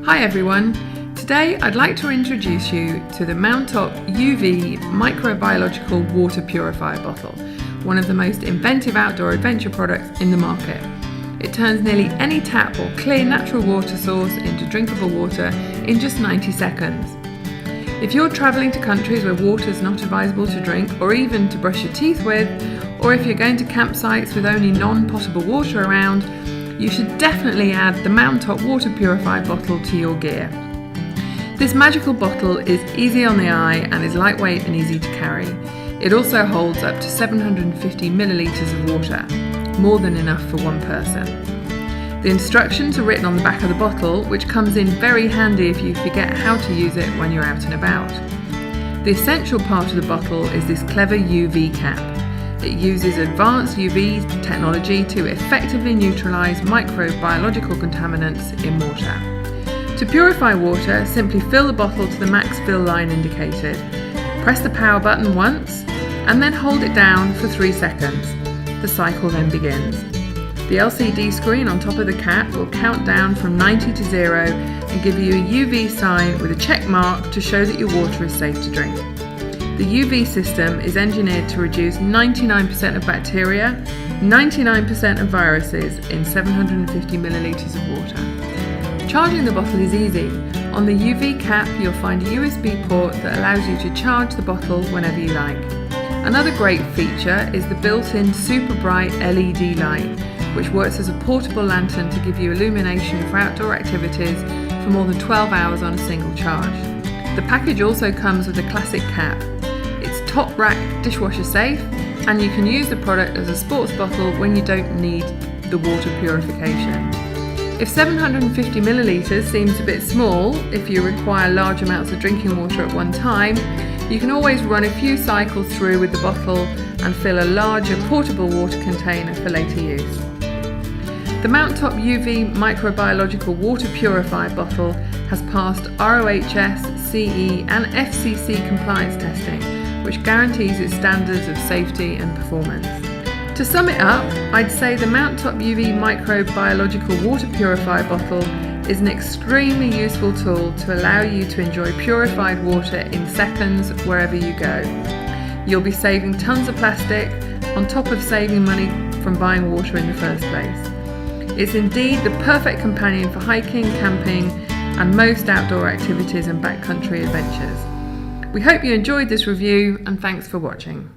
Hi everyone, today I'd like to introduce you to the Mountop UV Microbiological Water Purifier Bottle, one of the most inventive outdoor adventure products in the market. It turns nearly any tap or clear natural water source into drinkable water in just 90 seconds. If you're travelling to countries where water is not advisable to drink or even to brush your teeth with, or if you're going to campsites with only non-potable water around, you should definitely add the Mountop Water Purifier bottle to your gear. This magical bottle is easy on the eye and is lightweight and easy to carry. It also holds up to 750 millilitres of water, more than enough for one person. The instructions are written on the back of the bottle, which comes in very handy if you forget how to use it when you're out and about. The essential part of the bottle is this clever UV cap. It uses advanced UV technology to effectively neutralise microbiological contaminants in water. To purify water, simply fill the bottle to the max fill line indicated. Press the power button once and then hold it down for 3 seconds. The cycle then begins. The LCD screen on top of the cap will count down from 90 to 0 and give you a UV sign with a check mark to show that your water is safe to drink. The UV system is engineered to reduce 99% of bacteria, 99% of viruses in 750 millilitres of water. Charging the bottle is easy. On the UV cap you'll find a USB port that allows you to charge the bottle whenever you like. Another great feature is the built-in super bright LED light, which works as a portable lantern to give you illumination for outdoor activities for more than 12 hours on a single charge. The package also comes with a classic cap. It's top rack dishwasher safe, and you can use the product as a sports bottle when you don't need the water purification. If 750 millilitres seems a bit small, if you require large amounts of drinking water at one time, you can always run a few cycles through with the bottle and fill a larger portable water container for later use. The Mountop UV Microbiological Water Purifier Bottle has passed RoHS, CE and FCC compliance testing, which guarantees its standards of safety and performance. To sum it up, I'd say the Mountop UV Microbiological Water Purifier Bottle is an extremely useful tool to allow you to enjoy purified water in seconds wherever you go. You'll be saving tons of plastic, on top of saving money from buying water in the first place. It's indeed the perfect companion for hiking, camping, and most outdoor activities and backcountry adventures. We hope you enjoyed this review, and thanks for watching.